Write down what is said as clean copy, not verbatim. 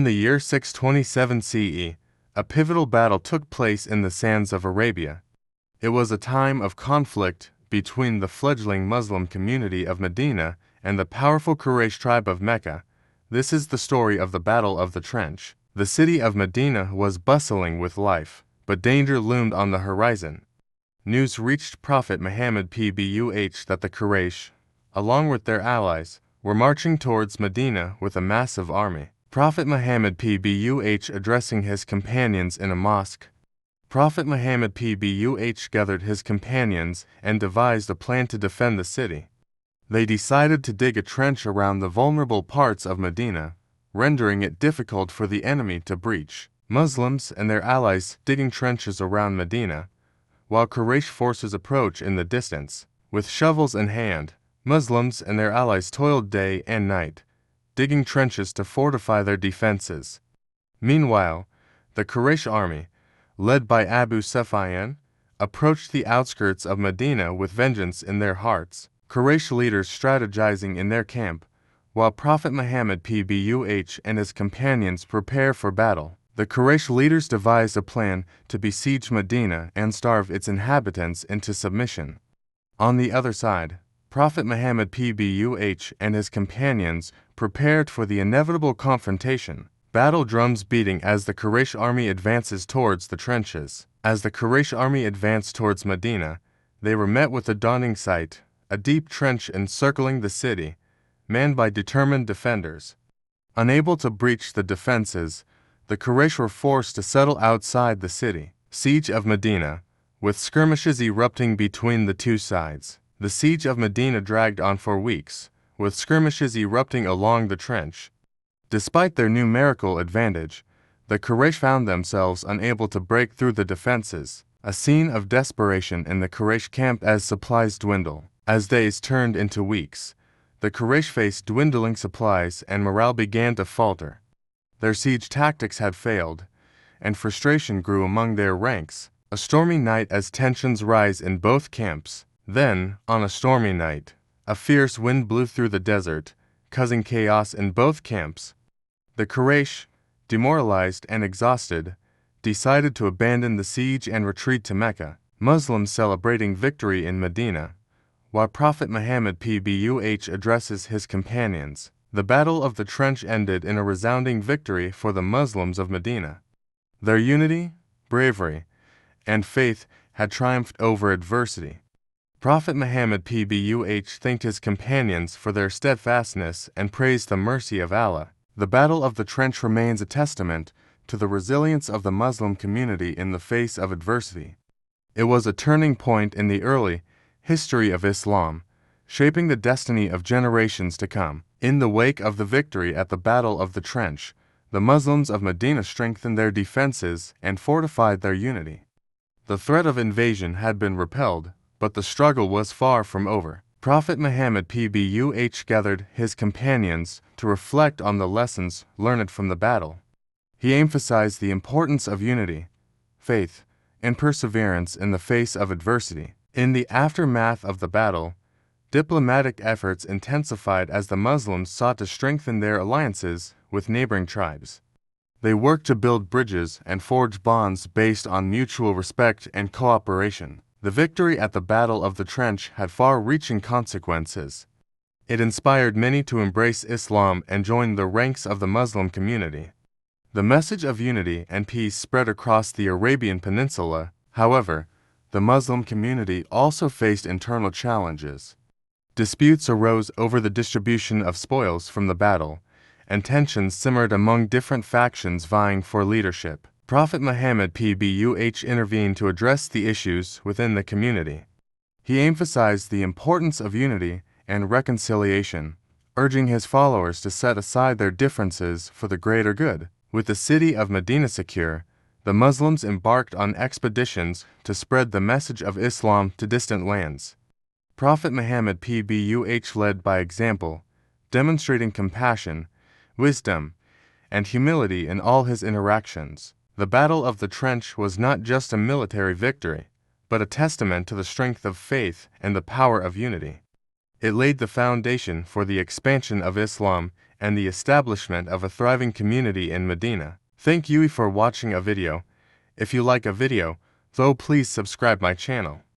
In the year 627 CE, a pivotal battle took place in the sands of Arabia. It was a time of conflict between the fledgling Muslim community of Medina and the powerful Quraysh tribe of Mecca. This is the story of the Battle of the Trench. The city of Medina was bustling with life, but danger loomed on the horizon. News reached Prophet Muhammad PBUH that the Quraysh, along with their allies, were marching towards Medina with a massive army. Prophet Muhammad PBUH addressing his companions in a mosque. Prophet Muhammad PBUH gathered his companions and devised a plan to defend the city. They decided to dig a trench around the vulnerable parts of Medina, rendering it difficult for the enemy to breach. Muslims and their allies digging trenches around Medina, while Quraysh forces approach in the distance. With shovels in hand, Muslims and their allies toiled day and night, digging trenches to fortify their defenses. Meanwhile, the Quraysh army, led by Abu Sufyan, approached the outskirts of Medina with vengeance in their hearts. Quraysh leaders strategizing in their camp, while Prophet Muhammad PBUH and his companions prepare for battle. The Quraysh leaders devised a plan to besiege Medina and starve its inhabitants into submission. On the other side, Prophet Muhammad PBUH and his companions prepared for the inevitable confrontation, battle drums beating as the Quraysh army advances towards the trenches. As the Quraysh army advanced towards Medina, they were met with a daunting sight, a deep trench encircling the city, manned by determined defenders. Unable to breach the defenses, the Quraysh were forced to settle outside the city. Siege of Medina, with skirmishes erupting between the two sides. The siege of Medina dragged on for weeks, with skirmishes erupting along the trench. Despite their numerical advantage, the Quraysh found themselves unable to break through the defenses, a scene of desperation in the Quraysh camp as supplies dwindle. As days turned into weeks, the Quraysh faced dwindling supplies and morale began to falter. Their siege tactics had failed, and frustration grew among their ranks. A stormy night as tensions rise in both camps. Then, on a stormy night, a fierce wind blew through the desert, causing chaos in both camps. The Quraysh, demoralized and exhausted, decided to abandon the siege and retreat to Mecca. Muslims celebrating victory in Medina, while Prophet Muhammad PBUH addresses his companions. The Battle of the Trench ended in a resounding victory for the Muslims of Medina. Their unity, bravery, and faith had triumphed over adversity. Prophet Muhammad PBUH thanked his companions for their steadfastness and praised the mercy of Allah. The Battle of the Trench remains a testament to the resilience of the Muslim community in the face of adversity. It was a turning point in the early history of Islam, shaping the destiny of generations to come. In the wake of the victory at the Battle of the Trench, the Muslims of Medina strengthened their defenses and fortified their unity. The threat of invasion had been repelled, but the struggle was far from over. Prophet Muhammad PBUH gathered his companions to reflect on the lessons learned from the battle. He emphasized the importance of unity, faith, and perseverance in the face of adversity. In the aftermath of the battle, diplomatic efforts intensified as the Muslims sought to strengthen their alliances with neighboring tribes. They worked to build bridges and forge bonds based on mutual respect and cooperation. The victory at the Battle of the Trench had far-reaching consequences. It inspired many to embrace Islam and join the ranks of the Muslim community. The message of unity and peace spread across the Arabian Peninsula. However, the Muslim community also faced internal challenges. Disputes arose over the distribution of spoils from the battle, and tensions simmered among different factions vying for leadership. Prophet Muhammad PBUH intervened to address the issues within the community. He emphasized the importance of unity and reconciliation, urging his followers to set aside their differences for the greater good. With the city of Medina secure, the Muslims embarked on expeditions to spread the message of Islam to distant lands. Prophet Muhammad PBUH led by example, demonstrating compassion, wisdom, and humility in all his interactions. The Battle of the Trench was not just a military victory, but a testament to the strength of faith and the power of unity. It laid the foundation for the expansion of Islam and the establishment of a thriving community in Medina. Thank you for watching a video. If you like a video, though, please subscribe my channel.